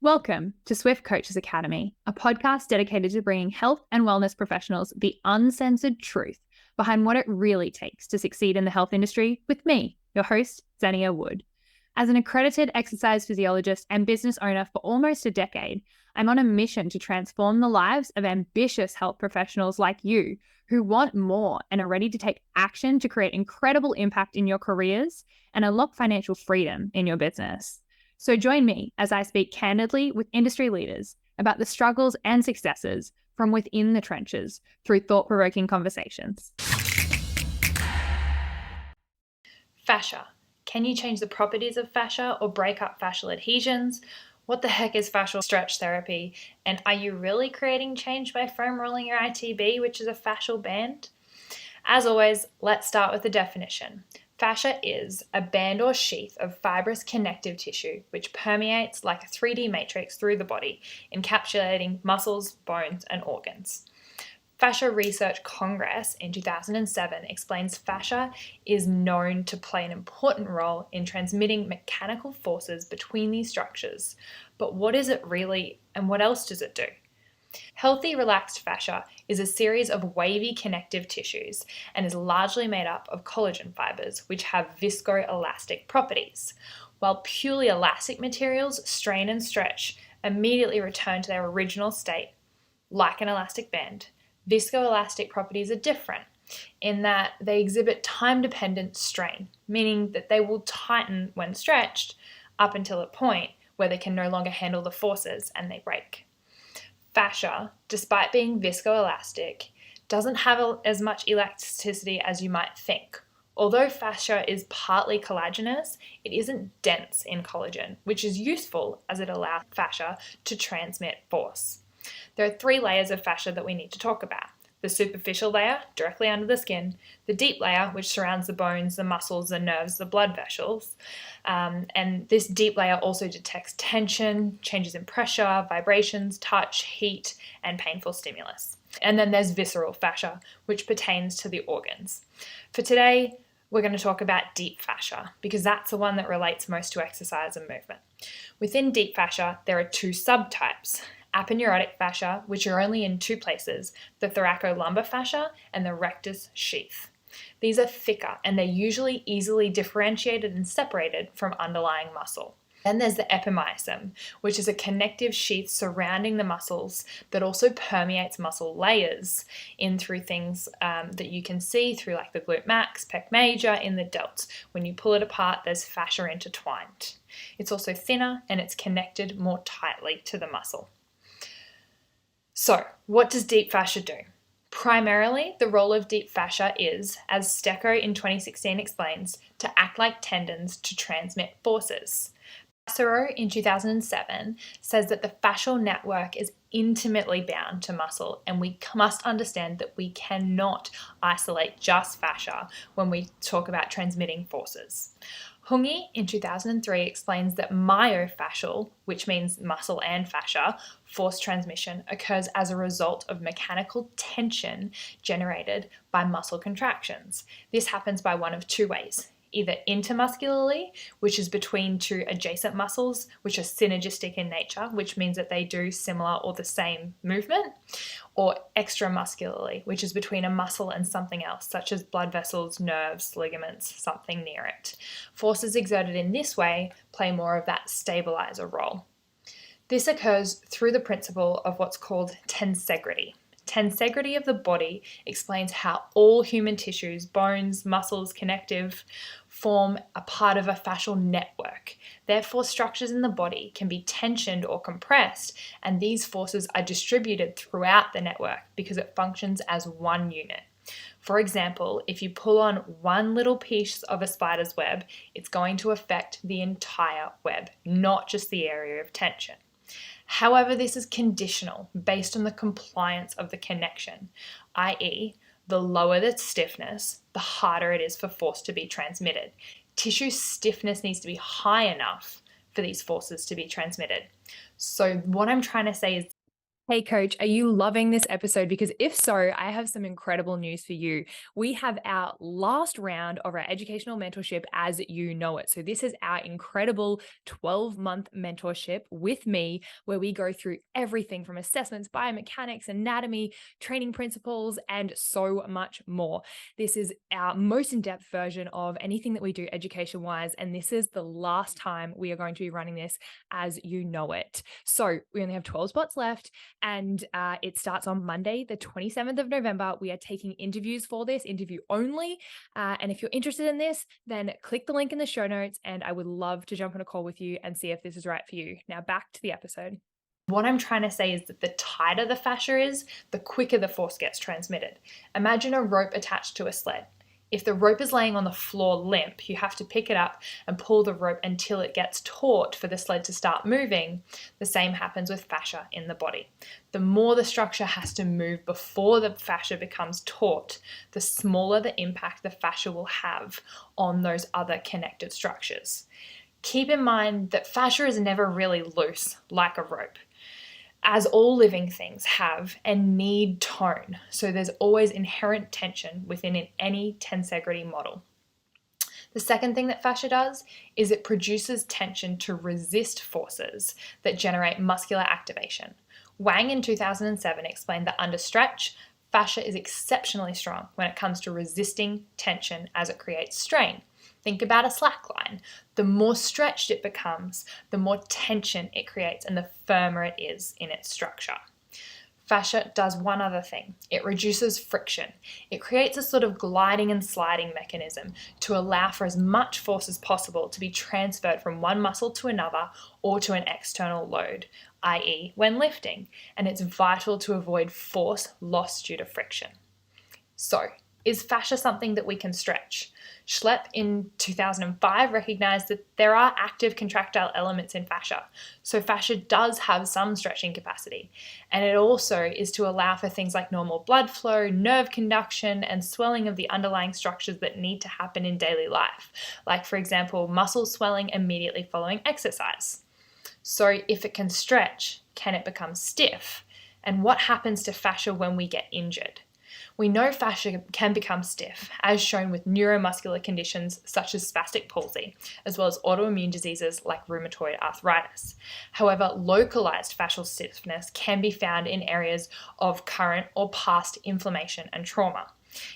Welcome to Swift Coaches Academy, a podcast dedicated to bringing health and wellness professionals the uncensored truth behind what it really takes to succeed in the health industry with me, your host, Zenia Wood. As an accredited exercise physiologist and business owner for almost a decade, I'm on a mission to transform the lives of ambitious health professionals like you who want more and are ready to take action to create incredible impact in your careers and unlock financial freedom in your business. So join me as I speak candidly with industry leaders about the struggles and successes from within the trenches through thought-provoking conversations. Fascia. Can you change the properties of fascia or break up fascial adhesions? What the heck is fascial stretch therapy? And are you really creating change by foam rolling your ITB, which is a fascial band? As always, let's start with the definition. Fascia is a band or sheath of fibrous connective tissue which permeates like a 3D matrix through the body, encapsulating muscles, bones, and organs. Fascia Research Congress in 2007 explains fascia is known to play an important role in transmitting mechanical forces between these structures. But what is it really, and what else does it do? Healthy, relaxed fascia is a series of wavy connective tissues and is largely made up of collagen fibers, which have viscoelastic properties. While purely elastic materials strain and stretch, immediately return to their original state, like an elastic band, viscoelastic properties are different in that they exhibit time-dependent strain, meaning that they will tighten when stretched up until a point where they can no longer handle the forces and they break. Fascia, despite being viscoelastic, doesn't have as much elasticity as you might think. Although fascia is partly collagenous, it isn't dense in collagen, which is useful as it allows fascia to transmit force. There are 3 layers of fascia that we need to talk about. The superficial layer, directly under the skin, the deep layer, which surrounds the bones, the muscles, the nerves, the blood vessels. And this deep layer also detects tension, changes in pressure, vibrations, touch, heat, and painful stimulus. And then there's visceral fascia, which pertains to the organs. For today, we're going to talk about deep fascia because that's the one that relates most to exercise and movement. Within deep fascia, there are 2 subtypes. Aponeurotic fascia, which are only in 2 places, the thoracolumbar fascia and the rectus sheath. These are thicker and they're usually easily differentiated and separated from underlying muscle. Then there's the epimysium, which is a connective sheath surrounding the muscles that also permeates muscle layers in through things that you can see through like the glute max, pec major, in the delts. When you pull it apart, there's fascia intertwined. It's also thinner and it's connected more tightly to the muscle. So, what does deep fascia do? Primarily, the role of deep fascia is, as Stecco in 2016 explains, to act like tendons to transmit forces. Coorparoo in 2007 says that the fascial network is intimately bound to muscle, and we must understand that we cannot isolate just fascia when we talk about transmitting forces. Hungi in 2003 explains that myofascial, which means muscle and fascia, force transmission occurs as a result of mechanical tension generated by muscle contractions. This happens by one of 2 ways. Either intermuscularly, which is between 2 adjacent muscles, which are synergistic in nature, which means that they do similar or the same movement, or extramuscularly, which is between a muscle and something else, such as blood vessels, nerves, ligaments, something near it. Forces exerted in this way play more of that stabilizer role. This occurs through the principle of what's called tensegrity. Tensegrity of the body explains how all human tissues, bones, muscles, connective, form a part of a fascial network. Therefore, structures in the body can be tensioned or compressed, and these forces are distributed throughout the network because it functions as one unit. For example, if you pull on one little piece of a spider's web, it's going to affect the entire web, not just the area of tension. However, this is conditional based on the compliance of the connection, i.e., the lower the stiffness, the harder it is for force to be transmitted. Tissue stiffness needs to be high enough for these forces to be transmitted. So what I'm trying to say is Hey coach, are you loving this episode? Because if so, I have some incredible news for you. We have our last round of our educational mentorship as you know it. So this is our incredible 12-month mentorship with me, where we go through everything from assessments, biomechanics, anatomy, training principles, and so much more. This is our most in-depth version of anything that we do education-wise, and this is the last time we are going to be running this as you know it. So we only have 12 spots left. And it starts on Monday, the 27th of November. We are taking interviews for this, interview only. And if you're interested in this, then click the link in the show notes, and I would love to jump on a call with you and see if this is right for you. Now back to the episode. What I'm trying to say is that the tighter the fascia is, the quicker the force gets transmitted. Imagine a rope attached to a sled. If the rope is laying on the floor limp, you have to pick it up and pull the rope until it gets taut for the sled to start moving. The same happens with fascia in the body. The more the structure has to move before the fascia becomes taut, the smaller the impact the fascia will have on those other connected structures. Keep in mind that fascia is never really loose like a rope, as all living things have and need tone. So there's always inherent tension within any tensegrity model. The second thing that fascia does is it produces tension to resist forces that generate muscular activation. Wang in 2007 explained that under stretch, fascia is exceptionally strong when it comes to resisting tension as it creates strain. Think about a slack line. The more stretched it becomes, the more tension it creates and the firmer it is in its structure. Fascia does one other thing. It reduces friction. It creates a sort of gliding and sliding mechanism to allow for as much force as possible to be transferred from one muscle to another or to an external load, i.e. when lifting, and it's vital to avoid force lost due to friction. So, is fascia something that we can stretch? Schlepp in 2005 recognized that there are active contractile elements in fascia, so fascia does have some stretching capacity, and it also is to allow for things like normal blood flow, nerve conduction, and swelling of the underlying structures that need to happen in daily life, like for example, muscle swelling immediately following exercise. So if it can stretch, can it become stiff? And what happens to fascia when we get injured? We know fascia can become stiff, as shown with neuromuscular conditions such as spastic palsy, as well as autoimmune diseases like rheumatoid arthritis. However, localized fascial stiffness can be found in areas of current or past inflammation and trauma.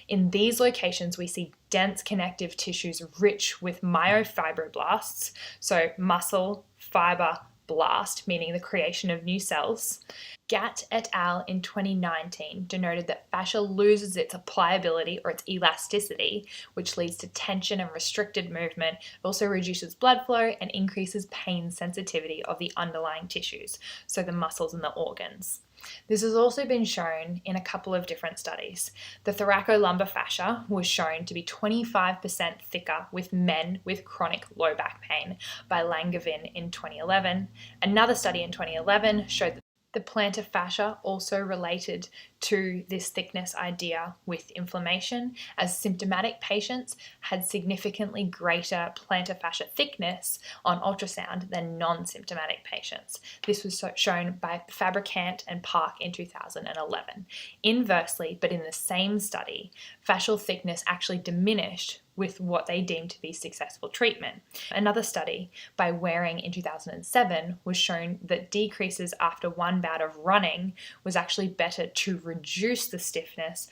In these locations, we see dense connective tissues rich with myofibroblasts, so muscle, fiber, blast, meaning the creation of new cells. Gatt et al. In 2019 denoted that fascia loses its pliability or its elasticity, which leads to tension and restricted movement. It also reduces blood flow and increases pain sensitivity of the underlying tissues, so the muscles and the organs. This has also been shown in a couple of different studies. The thoracolumbar fascia was shown to be 25% thicker with men with chronic low back pain by Langevin in 2011. Another study in 2011 showed that the plantar fascia also related to this thickness idea with inflammation, as symptomatic patients had significantly greater plantar fascia thickness on ultrasound than non-symptomatic patients. This was shown by Fabricant and Park in 2011. Inversely, but in the same study, fascial thickness actually diminished with what they deemed to be successful treatment. Another study by Waring in 2007 was shown that decreases after one bout of running was actually better to reduce the stiffness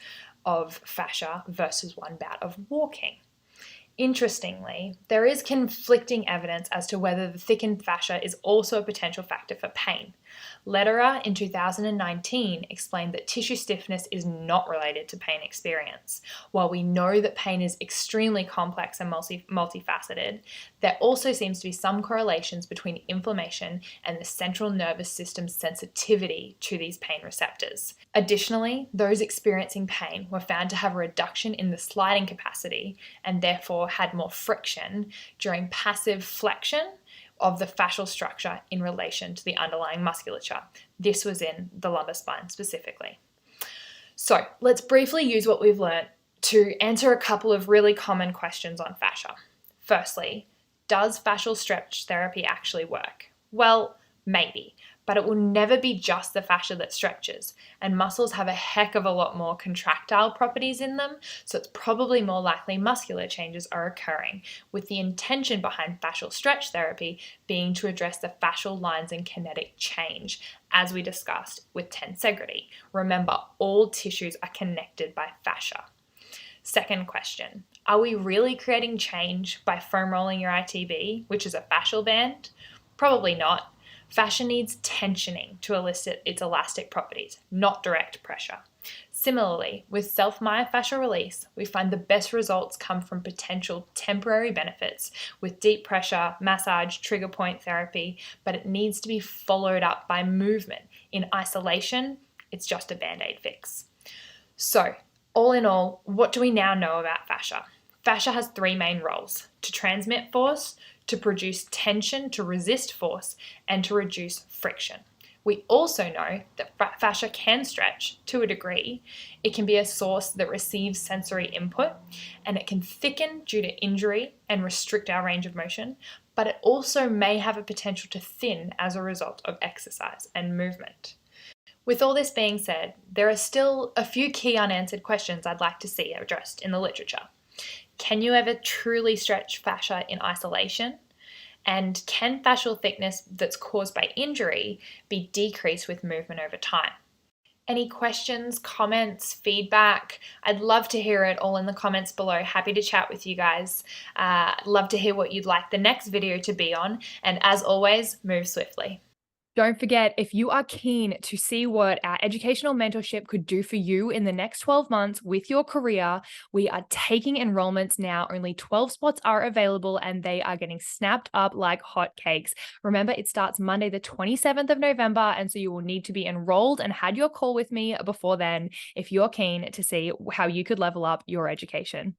of fascia versus one bout of walking. Interestingly, there is conflicting evidence as to whether the thickened fascia is also a potential factor for pain. Lederer in 2019 explained that tissue stiffness is not related to pain experience. While we know that pain is extremely complex and multifaceted, there also seems to be some correlations between inflammation and the central nervous system's sensitivity to these pain receptors. Additionally, those experiencing pain were found to have a reduction in the sliding capacity and therefore had more friction during passive flexion of the fascial structure in relation to the underlying musculature. This was in the lumbar spine specifically. So let's briefly use what we've learned to answer a couple of really common questions on fascia. Firstly, does fascial stretch therapy actually work? Well, Maybe, but it will never be just the fascia that stretches, and muscles have a heck of a lot more contractile properties in them, so it's probably more likely muscular changes are occurring, with the intention behind fascial stretch therapy being to address the fascial lines and kinetic change, as we discussed with tensegrity. Remember, all tissues are connected by fascia. Second question, are we really creating change by foam rolling your ITB, which is a fascial band? Probably not. Fascia needs tensioning to elicit its elastic properties, not direct pressure. Similarly, with self-myofascial release, we find the best results come from potential temporary benefits with deep pressure, massage, trigger point therapy, but it needs to be followed up by movement. In isolation, it's just a band-aid fix. So, all in all, what do we now know about fascia? Fascia has three main roles: to transmit force, to produce tension to resist force, and to reduce friction. We also know that fascia can stretch to a degree. It can be a source that receives sensory input, and it can thicken due to injury and restrict our range of motion, but it also may have a potential to thin as a result of exercise and movement. With all this being said, there are still a few key unanswered questions I'd like to see addressed in the literature. Can you ever truly stretch fascia in isolation? And can fascial thickness that's caused by injury be decreased with movement over time? Any questions, comments, feedback? I'd love to hear it all in the comments below. Happy to chat with you guys. I'd love to hear what you'd like the next video to be on. And as always, move swiftly. Don't forget, if you are keen to see what our educational mentorship could do for you in the next 12 months with your career, we are taking enrollments now. Only 12 spots are available and they are getting snapped up like hotcakes. Remember, it starts Monday, the 27th of November, and so you will need to be enrolled and had your call with me before then if you're keen to see how you could level up your education.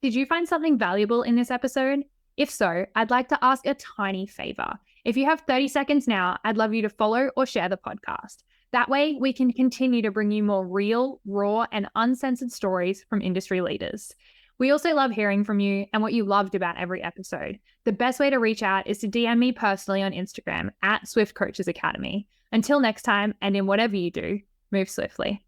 Did you find something valuable in this episode? If so, I'd like to ask a tiny favor. If you have 30 seconds now, I'd love you to follow or share the podcast. That way, we can continue to bring you more real, raw, and uncensored stories from industry leaders. We also love hearing from you and what you loved about every episode. The best way to reach out is to DM me personally on Instagram @SwiftCoachesAcademy. Until next time, and in whatever you do, move swiftly.